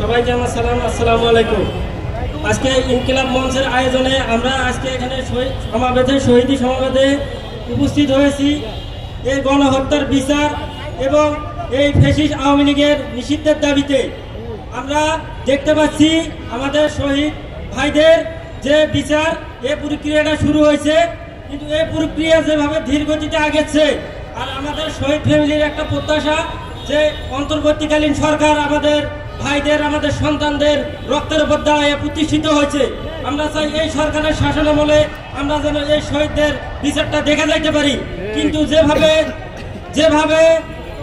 সবাইকে আমার সালাম, আসসালামু আলাইকুম। আজকে ইনকিলাব মঞ্চের আয়োজনে আমরা আজকে এখানে শহীদি সমাবেশে উপস্থিত হয়েছি এই গণহত্যার বিচার এবং এই ফ্যাসিস্ট আওয়ামী লীগের নিষিদ্ধের দাবিতে। আমরা দেখতে পাচ্ছি আমাদের শহীদ ভাইদের যে বিচার, এই প্রক্রিয়াটা শুরু হয়েছে, কিন্তু এই প্রক্রিয়া যেভাবে ধীর গতিতে আগেছে, আর আমাদের শহীদ ফ্যামিলির একটা প্রত্যাশা যে অন্তর্বর্তীকালীন সরকার আমাদের ভাইদের, আমাদের সন্তানদের রক্তের উপর দাঁড়ায় প্রতিষ্ঠিত হয়েছে। আমরা চাই এই সরকারের শাসনামলে আমরা যেন এই শহীদদের বিচারটা দেখে যাইতে পারি। কিন্তু যেভাবে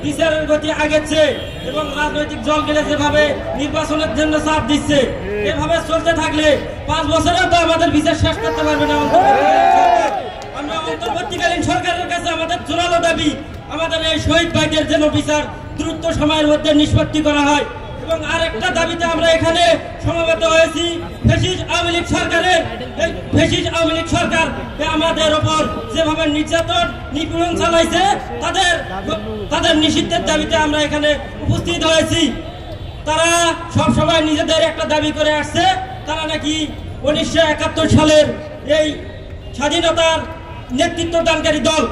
বিচারের গতি আগেছে এবং রাজনৈতিক দলগুলো যেভাবে নির্বাচনের জন্য চাপ দিচ্ছে, এভাবে চলতে থাকলে 5 বছরেও তো আমাদের বিচার শেষ করতে পারবে না আমরা অন্তর্বর্তীকালীন সরকারের কাছে আমাদের জোরালো দাবি, আমাদের এই শহীদ ভাইদের যেন বিচার দ্রুত সময়ের মধ্যে নিষ্পত্তি করা হয়। এবং আরেকটা দাবিতে আমরা এখানে সমবেত হয়েছি, ফ্যাসিস্ট আওয়ামী লীগ সরকারের সরকার আমাদের ওপর যেভাবে নির্যাতন নিপীড়ন চালাইছে, তাদের নিষিদ্ধের দাবিতে আমরা এখানে উপস্থিত হয়েছি। তারা সবসময় নিজেদের একটা দাবি করে আসছে, তারা নাকি 1971 সালের এই স্বাধীনতার নেতৃত্ব দানকারী দল।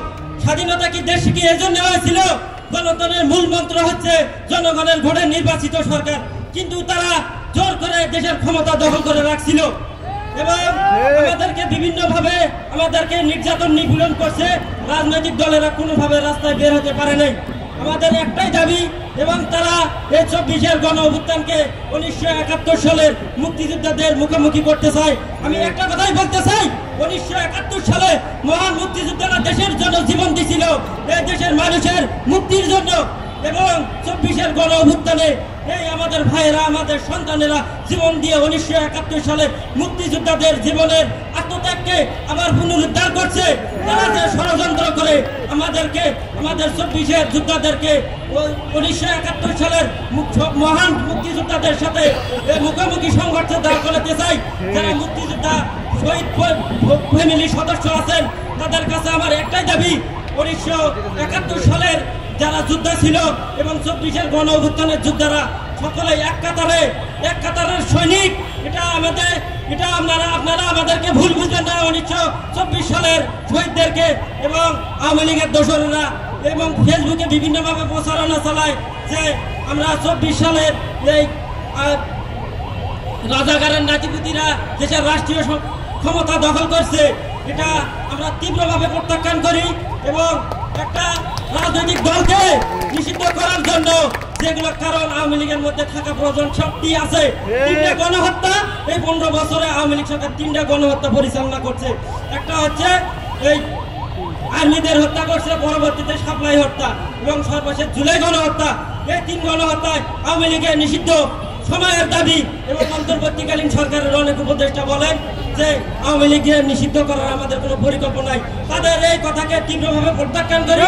স্বাধীনতা কি দেশ কি এজন্য হয়েছিল? গণতন্ত্রের মূল মন্ত্র হচ্ছে জনগণের ভোটে নির্বাচিত সরকার, কিন্তু তারা জোর করে দেশের ক্ষমতা দখল করে রাখছিল এবং আমাদেরকে বিভিন্নভাবে আমাদেরকে নির্যাতন নিপীড়ন করছে। রাজনৈতিক দলেরা কোনোভাবে রাস্তায় বের হতে পারে নাই। আমাদের একটাই দাবি, এবং তারা এই 24-এর গণ অভ্যুত্থানকে 1971 সালের মুক্তিযোদ্ধাদের মুখোমুখি করতে চায়। আমি একটা কথাই বলতে চাই, 1971 সালে মহান মুক্তিযোদ্ধারা দেশের জন্য জীবন দিয়েছিল, এই দেশের মানুষের মুক্তির জন্য। এবং 24-এর গণ অভ্যুত্থানে এই আমাদের ভাইয়েরা, আমাদের সন্তানেরা জীবন দিয়ে 1971 সালে মুক্তিযোদ্ধাদের জীবনের আত্মত্যাগকে আবার পুনরুদ্ধার করছে। তারা যে ষড়যন্ত্র করে আমাদের 24-এর যোদ্ধাদেরকে 1971 সালের মহান মুক্তিযোদ্ধাদের সাথে মুখোমুখি সংঘর্ষে দাঁড় করাতে চাই। যারা মুক্তিযোদ্ধা শহীদ ফ্যামিলির সদস্য আছেন, তাদের কাছে আমার একটাই দাবি, 1971 সালের যারা যোদ্ধা ছিল এবং 24-এর গণ অভ্যুত্থানের যোদ্ধারা সকলে এক কাতারের সৈনিক। এটা আপনারা আমাদেরকে ভুল বুঝবেন না। 1924 সালের শহীদদেরকে এবং আওয়ামী লীগের দোসরেরা এবং ফেসবুকে বিভিন্নভাবে প্রচারণা চালায় যে আমরা 24 সালের এই রাজাকারের নাতিপুতিরা দেশের রাষ্ট্রীয় ক্ষমতা দখল করছে। এটা আমরা তীব্রভাবে প্রত্যাখ্যান করি এবং একটা রাজনৈতিক দলকে নিষিদ্ধ করার জন্য যেগুলো কারণ আওয়ামী লীগের মধ্যে থাকা প্রয়োজন শক্তি আছে। 3টা গণহত্যা এই 15 বছরে আওয়ামী লীগ সরকার 3টা গণহত্যা পরিচালনা করছে। একটা হচ্ছে এই আর্মিদের হত্যা করছে, পরবর্তীতে সাপ্লাই হত্যা এবং সর্বশেষ জুলাই গণহত্যা। এই 3 গণহত্যায় আওয়ামী লীগের নিষিদ্ধ সময়ের দাবি। এবং অন্তর্বর্তীকালীন সরকারের অনেক উপদেষ্টা বলেন যে আওয়ামী লীগকে নিষিদ্ধ করার আমাদের কোনো পরিকল্পনা নাই। তাদের এই কথাকে তীব্রভাবে প্রত্যাখ্যান করি।